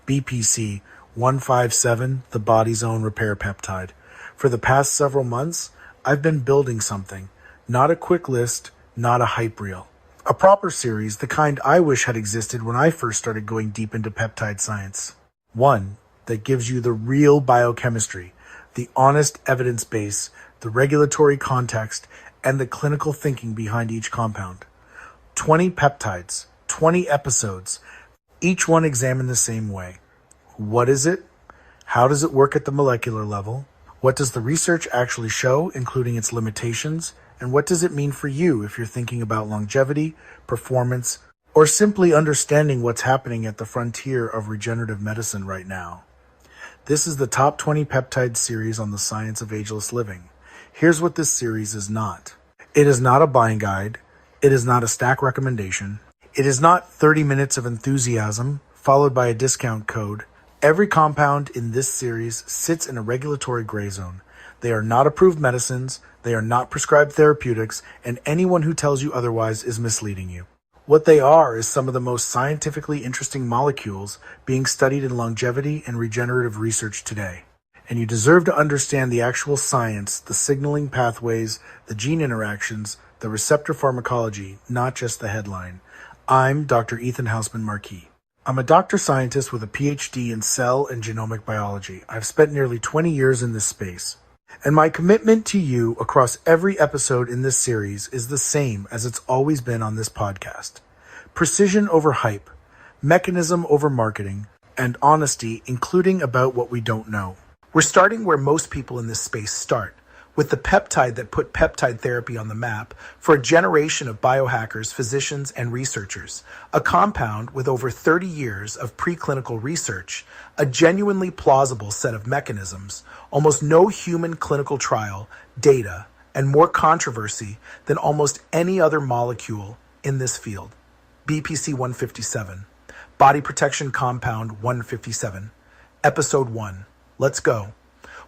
BPC-157, the body's own repair peptide. For the past several months, I've been building something. Not a quick list, not a hype reel. A proper series, the kind I wish had existed when I first started going deep into peptide science. One that gives you the real biochemistry, the honest evidence base, the regulatory context, and the clinical thinking behind each compound. 20 peptides, 20 episodes, each one examined the same way. What is it? How does it work at the molecular level? What does the research actually show, including its limitations? And what does it mean for you if you're thinking about longevity, performance, or simply understanding what's happening at the frontier of regenerative medicine right now? This is the Top 20 Peptide series on the science of ageless living. Here's what this series is not. It is not a buying guide. It is not a stack recommendation. It is not 30 minutes of enthusiasm followed by a discount code. Every compound in this series sits in a regulatory gray zone. They are not approved medicines, they are not prescribed therapeutics, and anyone who tells you otherwise is misleading you. What they are is some of the most scientifically interesting molecules being studied in longevity and regenerative research today. And you deserve to understand the actual science, the signaling pathways, the gene interactions, the receptor pharmacology, not just the headline. I'm Dr. Ethan Hausman-Marquis. I'm a doctor scientist with a PhD in cell and genomic biology. I've spent nearly 20 years in this space. And my commitment to you across every episode in this series is the same as it's always been on this podcast. Precision over hype, mechanism over marketing, and honesty, including about what we don't know. We're starting where most people in this space start, with the peptide that put peptide therapy on the map for a generation of biohackers, physicians, and researchers, a compound with over 30 years of preclinical research, a genuinely plausible set of mechanisms, almost no human clinical trial, data, and more controversy than almost any other molecule in this field. BPC-157, Body Protection Compound 157, Episode 1. Let's go.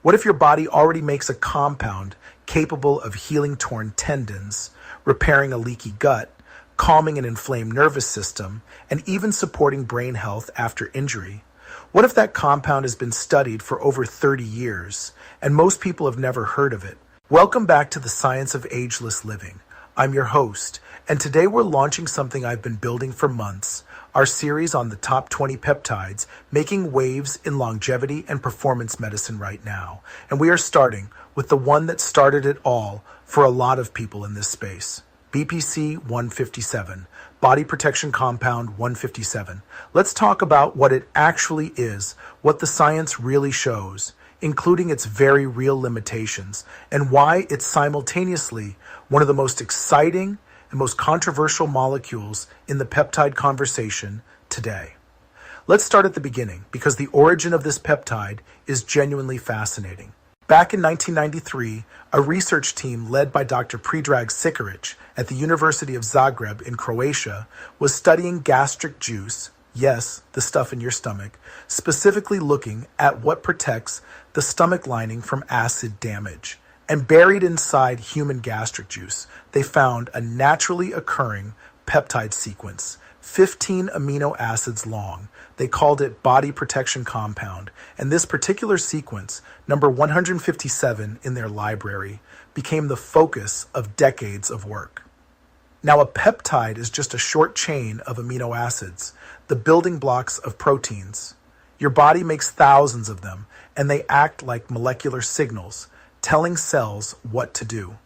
What if your body already makes a compound capable of healing torn tendons, repairing a leaky gut, calming an inflamed nervous system, and even supporting brain health after injury? What if that compound has been studied for over 30 years, and most people have never heard of it? Welcome back to the Science of Ageless Living. I'm your host, and today we're launching something I've been building for months, our series on the top 20 peptides making waves in longevity and performance medicine right now. And we are starting with the one that started it all for a lot of people in this space. BPC-157, Body Protection Compound 157. Let's talk about what it actually is, what the science really shows, including its very real limitations, and why it's simultaneously one of the most exciting and most controversial molecules in the peptide conversation today. Let's start at the beginning, because the origin of this peptide is genuinely fascinating. Back in 1993, a research team led by Dr. Predrag Sikaric at the University of Zagreb in Croatia was studying gastric juice, yes, the stuff in your stomach, specifically looking at what protects the stomach lining from acid damage. And buried inside human gastric juice, they found a naturally occurring peptide sequence, 15 amino acids long. They called it Body Protection Compound. And this particular sequence, number 157 in their library, became the focus of decades of work. Now, a peptide is just a short chain of amino acids, the building blocks of proteins. Your body makes thousands of them, and they act like molecular signals, telling cells what to do.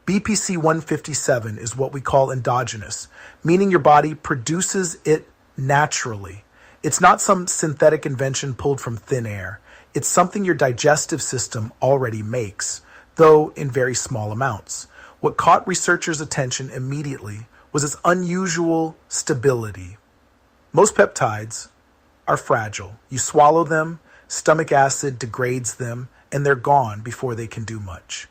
BPC-157 is what we call endogenous, meaning your body produces it naturally. It's not some synthetic invention pulled from thin air. It's something your digestive system already makes, though in very small amounts. What caught researchers' attention immediately was its unusual stability. Most peptides are fragile. You swallow them, stomach acid degrades them, and they're gone before they can do much.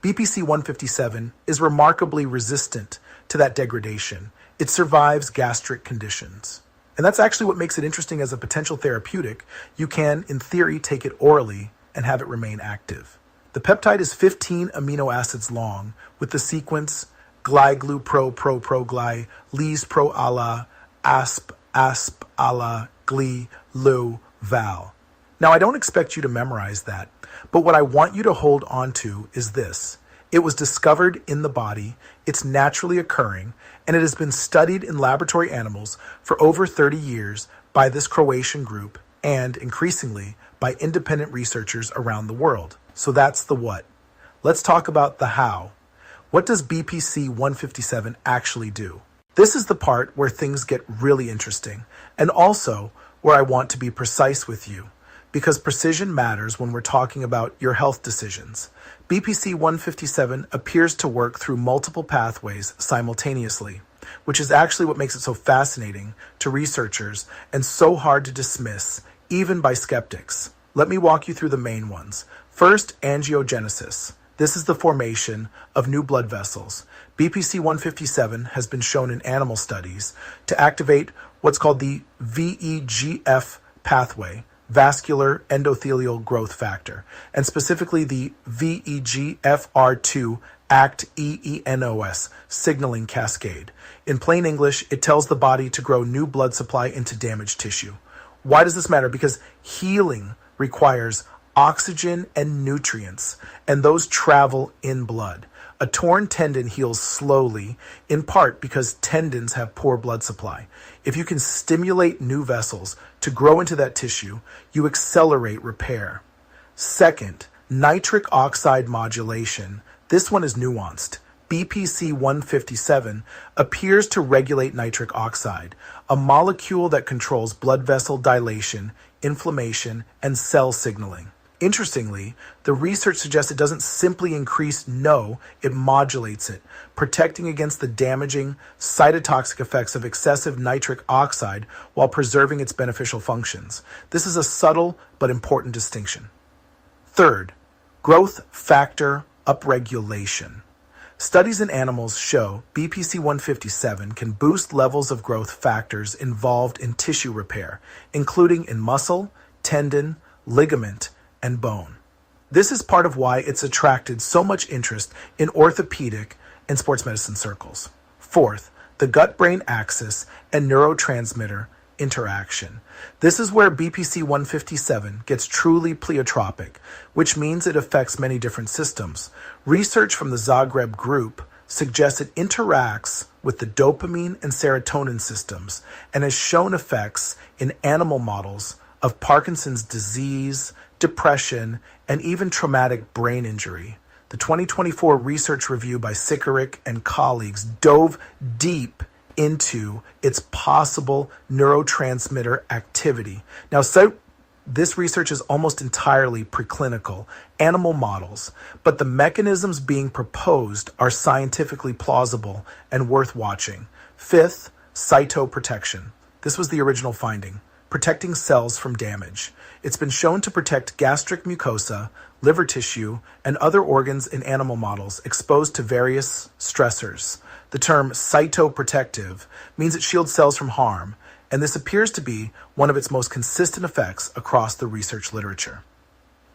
BPC-157 is remarkably resistant to that degradation. It survives gastric conditions. And that's actually what makes it interesting as a potential therapeutic. You can, in theory, take it orally and have it remain active. The peptide is 15 amino acids long, with the sequence gly-glu-pro-pro-pro-gly, lis-pro-ala, asp-ala, gli, lu, val. Now, I don't expect you to memorize that, but what I want you to hold on to is this. It was discovered in the body, it's naturally occurring, and it has been studied in laboratory animals for over 30 years by this Croatian group and, increasingly, by independent researchers around the world. So that's the what. Let's talk about the how. What does BPC-157 actually do? This is the part where things get really interesting, and also where I want to be precise with you, because precision matters when we're talking about your health decisions. BPC-157 appears to work through multiple pathways simultaneously, which is actually what makes it so fascinating to researchers and so hard to dismiss, even by skeptics. Let me walk you through the main ones. First, angiogenesis. This is the formation of new blood vessels. BPC-157 has been shown in animal studies to activate what's called the VEGF pathway, vascular endothelial growth factor, and specifically the VEGFR2 ACT-EENOS signaling cascade. In plain English, it tells the body to grow new blood supply into damaged tissue. Why does this matter? Because healing requires oxygen and nutrients, and those travel in blood. A torn tendon heals slowly, in part because tendons have poor blood supply. If you can stimulate new vessels to grow into that tissue, you accelerate repair. Second, nitric oxide modulation. This one is nuanced. BPC-157 appears to regulate nitric oxide, a molecule that controls blood vessel dilation, inflammation, and cell signaling. Interestingly, the research suggests it doesn't simply increase NO, it modulates it, protecting against the damaging cytotoxic effects of excessive nitric oxide while preserving its beneficial functions. This is a subtle but important distinction. Third, growth factor upregulation. Studies in animals show BPC-157 can boost levels of growth factors involved in tissue repair, including in muscle, tendon, ligament, and bone. This is part of why it's attracted so much interest in orthopedic and sports medicine circles. Fourth, the gut-brain axis and neurotransmitter interaction. This is where BPC-157 gets truly pleiotropic, which means it affects many different systems. Research from the Zagreb group suggests it interacts with the dopamine and serotonin systems and has shown effects in animal models of Parkinson's disease, depression, and even traumatic brain injury. The 2024 research review by Sikoric and colleagues dove deep into its possible neurotransmitter activity. Now, this research is almost entirely preclinical, animal models, but the mechanisms being proposed are scientifically plausible and worth watching. Fifth, cytoprotection. This was the original finding, protecting cells from damage. It's been shown to protect gastric mucosa, liver tissue, and other organs in animal models exposed to various stressors. The term cytoprotective means it shields cells from harm, and this appears to be one of its most consistent effects across the research literature.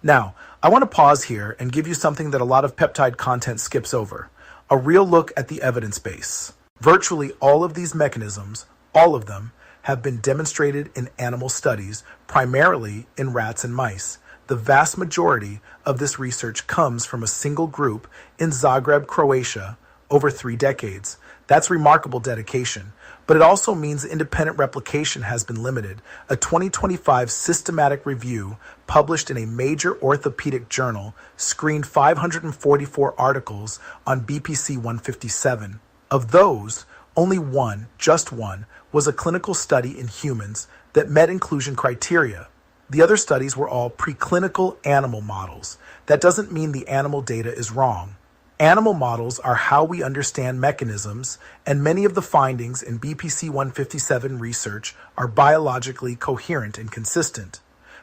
Now, I want to pause here and give you something that a lot of peptide content skips over, a real look at the evidence base. Virtually all of these mechanisms, all of them, have been demonstrated in animal studies, primarily in rats and mice. The vast majority of this research comes from a single group in Zagreb, Croatia, over 3 decades. That's remarkable dedication, but it also means independent replication has been limited. A 2025 systematic review published in a major orthopedic journal screened 544 articles on BPC-157. Of those, only one, just one, was a clinical study in humans that met inclusion criteria. The other studies were all preclinical animal models. That doesn't mean the animal data is wrong. Animal models are how we understand mechanisms, and many of the findings in BPC-157 research are biologically coherent and consistent.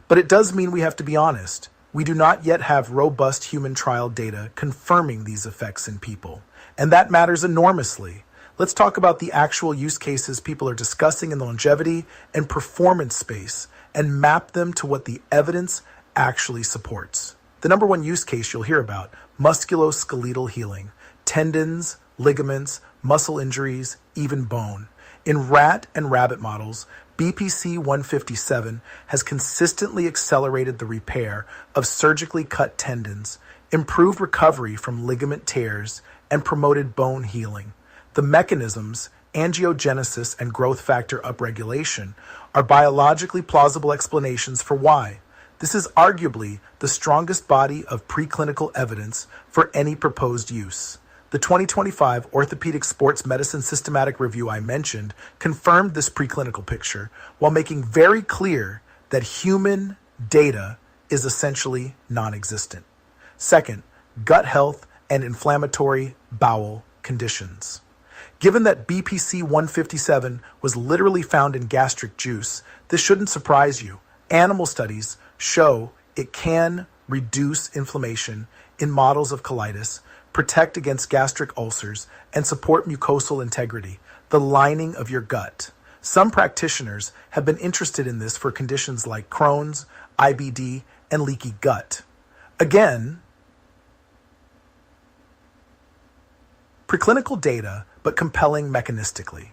But it does mean we have to be honest. We do not yet have robust human trial data confirming these effects in people, and that matters enormously. Let's talk about the actual use cases people are discussing in the longevity and performance space and map them to what the evidence actually supports. The number one use case you'll hear about, musculoskeletal healing, tendons, ligaments, muscle injuries, even bone. In rat and rabbit models, BPC-157 has consistently accelerated the repair of surgically cut tendons, improved recovery from ligament tears, and promoted bone healing. The mechanisms, angiogenesis and growth factor upregulation, are biologically plausible explanations for why. This is arguably the strongest body of preclinical evidence for any proposed use. The 2025 Orthopedic Sports Medicine Systematic Review I mentioned confirmed this preclinical picture while making very clear that human data is essentially non-existent. Second, gut health and inflammatory bowel conditions. Given that BPC-157 was literally found in gastric juice, this shouldn't surprise you. Animal studies show it can reduce inflammation in models of colitis, protect against gastric ulcers, and support mucosal integrity, the lining of your gut. Some practitioners have been interested in this for conditions like Crohn's, IBD, and leaky gut. Again, preclinical data, but compelling mechanistically.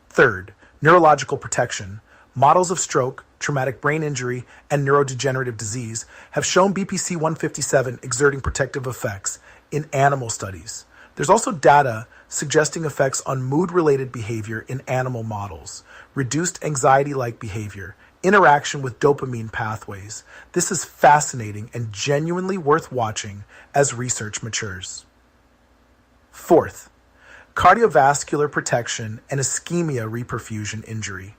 Third, neurological protection. Models of stroke, traumatic brain injury, and neurodegenerative disease have shown BPC-157 exerting protective effects in animal studies. There's also data suggesting effects on mood-related behavior in animal models, reduced anxiety-like behavior, interaction with dopamine pathways. This is fascinating and genuinely worth watching as research matures. Fourth, cardiovascular protection and ischemia reperfusion injury.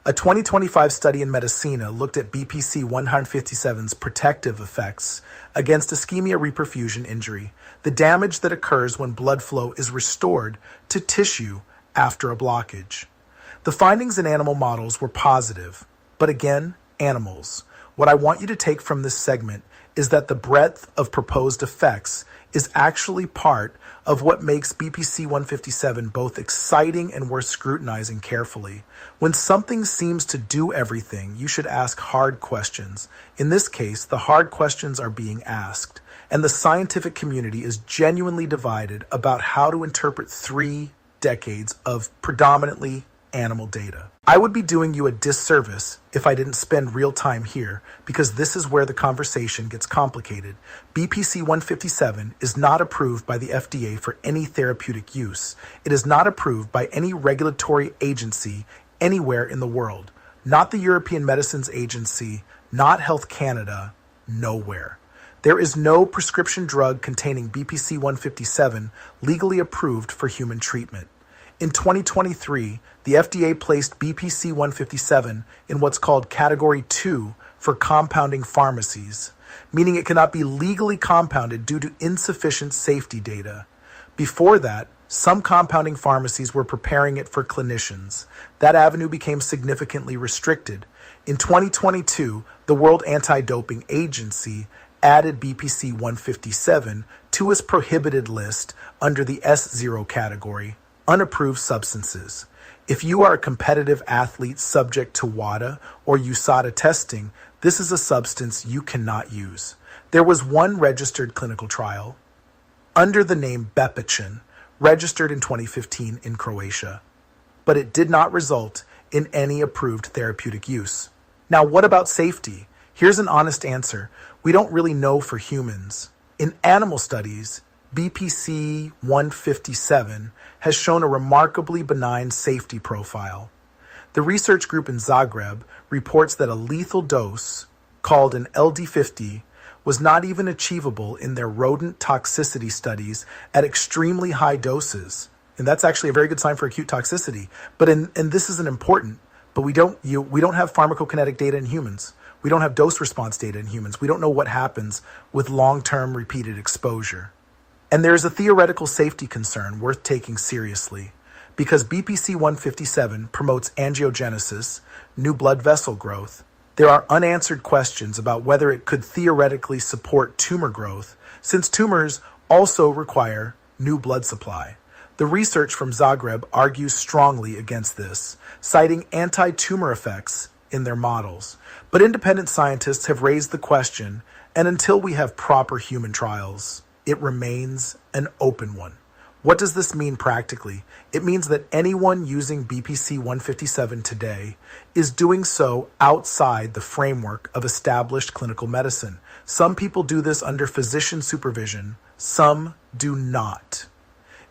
A 2025 study in Medicina looked at BPC-157's protective effects against ischemia reperfusion injury, the damage that occurs when blood flow is restored to tissue after a blockage. The findings in animal models were positive, but again, animals. What I want you to take from this segment is that the breadth of proposed effects is actually part of what makes BPC-157 both exciting and worth scrutinizing carefully. When something seems to do everything, you should ask hard questions. In this case, the hard questions are being asked, and the scientific community is genuinely divided about how to interpret 3 decades of predominantly animal data. I would be doing you a disservice if I didn't spend real time here, because this is where the conversation gets complicated. BPC-157 is not approved by the FDA for any therapeutic use. It is not approved by any regulatory agency anywhere in the world. Not the European Medicines Agency, not Health Canada, nowhere. There is no prescription drug containing BPC-157 legally approved for human treatment. In 2023, the FDA placed BPC-157 in what's called Category 2 for compounding pharmacies, meaning it cannot be legally compounded due to insufficient safety data. Before that, some compounding pharmacies were preparing it for clinicians. That avenue became significantly restricted. In 2022, the World Anti-Doping Agency added BPC-157 to its prohibited list under the S0 category, unapproved substances. If you are a competitive athlete subject to WADA or USADA testing, this is a substance you cannot use. There was one registered clinical trial under the name Peptide, registered in 2015 in Croatia, but it did not result in any approved therapeutic use. Now, what about safety? Here's an honest answer. We don't really know for humans. In animal studies, BPC-157 has shown a remarkably benign safety profile. The research group in Zagreb reports that a lethal dose, called an LD50, was not even achievable in their rodent toxicity studies at extremely high doses. And that's actually a very good sign for acute toxicity. But and this isn't important, but we don't have pharmacokinetic data in humans. We don't have dose response data in humans. We don't know what happens with long-term repeated exposure. And there is a theoretical safety concern worth taking seriously, because BPC-157 promotes angiogenesis, new blood vessel growth. There are unanswered questions about whether it could theoretically support tumor growth, since tumors also require new blood supply. The research from Zagreb argues strongly against this, citing anti-tumor effects in their models. But independent scientists have raised the question, and until we have proper human trials, it remains an open one. What does this mean practically? It means that anyone using BPC-157 today is doing so outside the framework of established clinical medicine. Some people do this under physician supervision, some do not.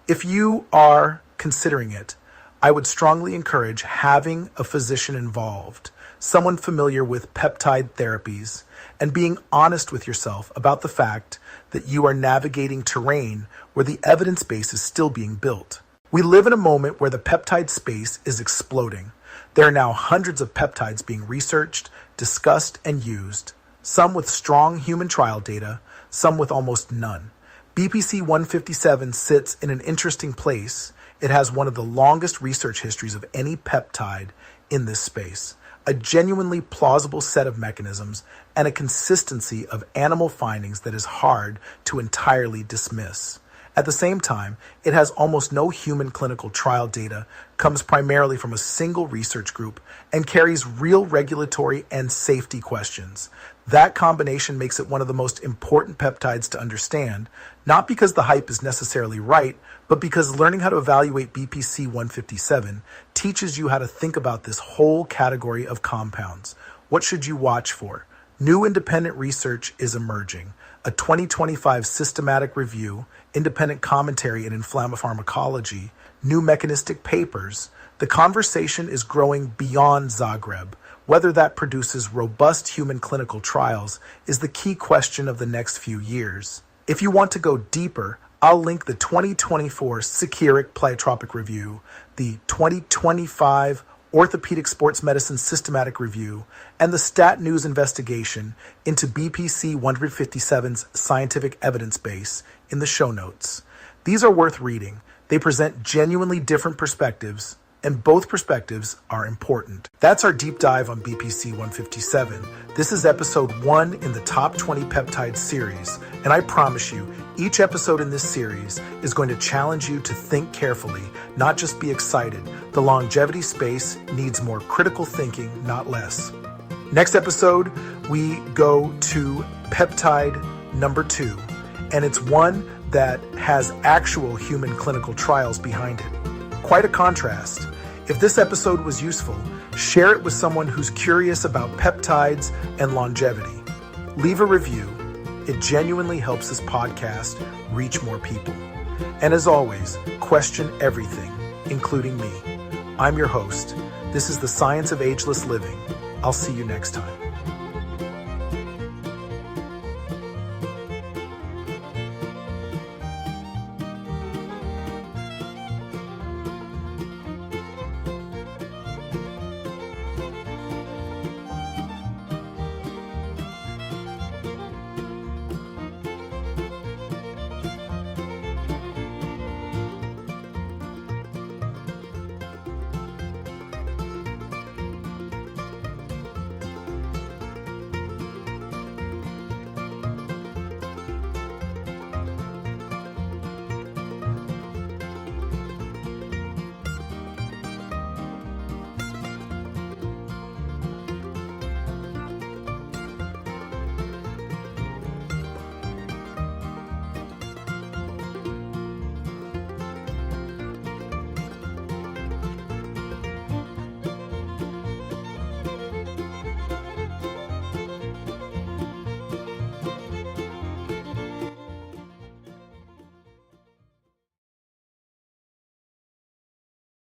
If you are considering it, I would strongly encourage having a physician involved, someone familiar with peptide therapies, and being honest with yourself about the fact that you are navigating terrain where the evidence base is still being built. We live in a moment where the peptide space is exploding. There are now hundreds of peptides being researched, discussed, and used, some with strong human trial data, some with almost none. BPC-157 sits in an interesting place. It has one of the longest research histories of any peptide in this space, a genuinely plausible set of mechanisms, and a consistency of animal findings that is hard to entirely dismiss. At the same time, it has almost no human clinical trial data, comes primarily from a single research group, and carries real regulatory and safety questions. That combination makes it one of the most important peptides to understand, not because the hype is necessarily right, but because learning how to evaluate BPC-157 teaches you how to think about this whole category of compounds. What should you watch for? New independent research is emerging. A 2025 systematic review, independent commentary in inflammopharmacology, new mechanistic papers. The conversation is growing beyond Zagreb. Whether that produces robust human clinical trials is the key question of the next few years. If you want to go deeper, I'll link the 2024 Psychiatric Pleiotropic Review, the 2025 Orthopedic Sports Medicine Systematic Review, and the Stat News investigation into BPC-157's scientific evidence base in the show notes. These are worth reading. They present genuinely different perspectives, and both perspectives are important. That's our deep dive on BPC-157. This is episode 1 in the Top 20 Peptides series, and I promise you, each episode in this series is going to challenge you to think carefully, not just be excited. The longevity space needs more critical thinking, not less. Next episode, we go to peptide number 2, and it's one that has actual human clinical trials behind it. Quite a contrast. If this episode was useful, share it with someone who's curious about peptides and longevity. Leave a review. It genuinely helps this podcast reach more people. And as always, question everything, including me. I'm your host. This is the Science of Ageless Living. I'll see you next time.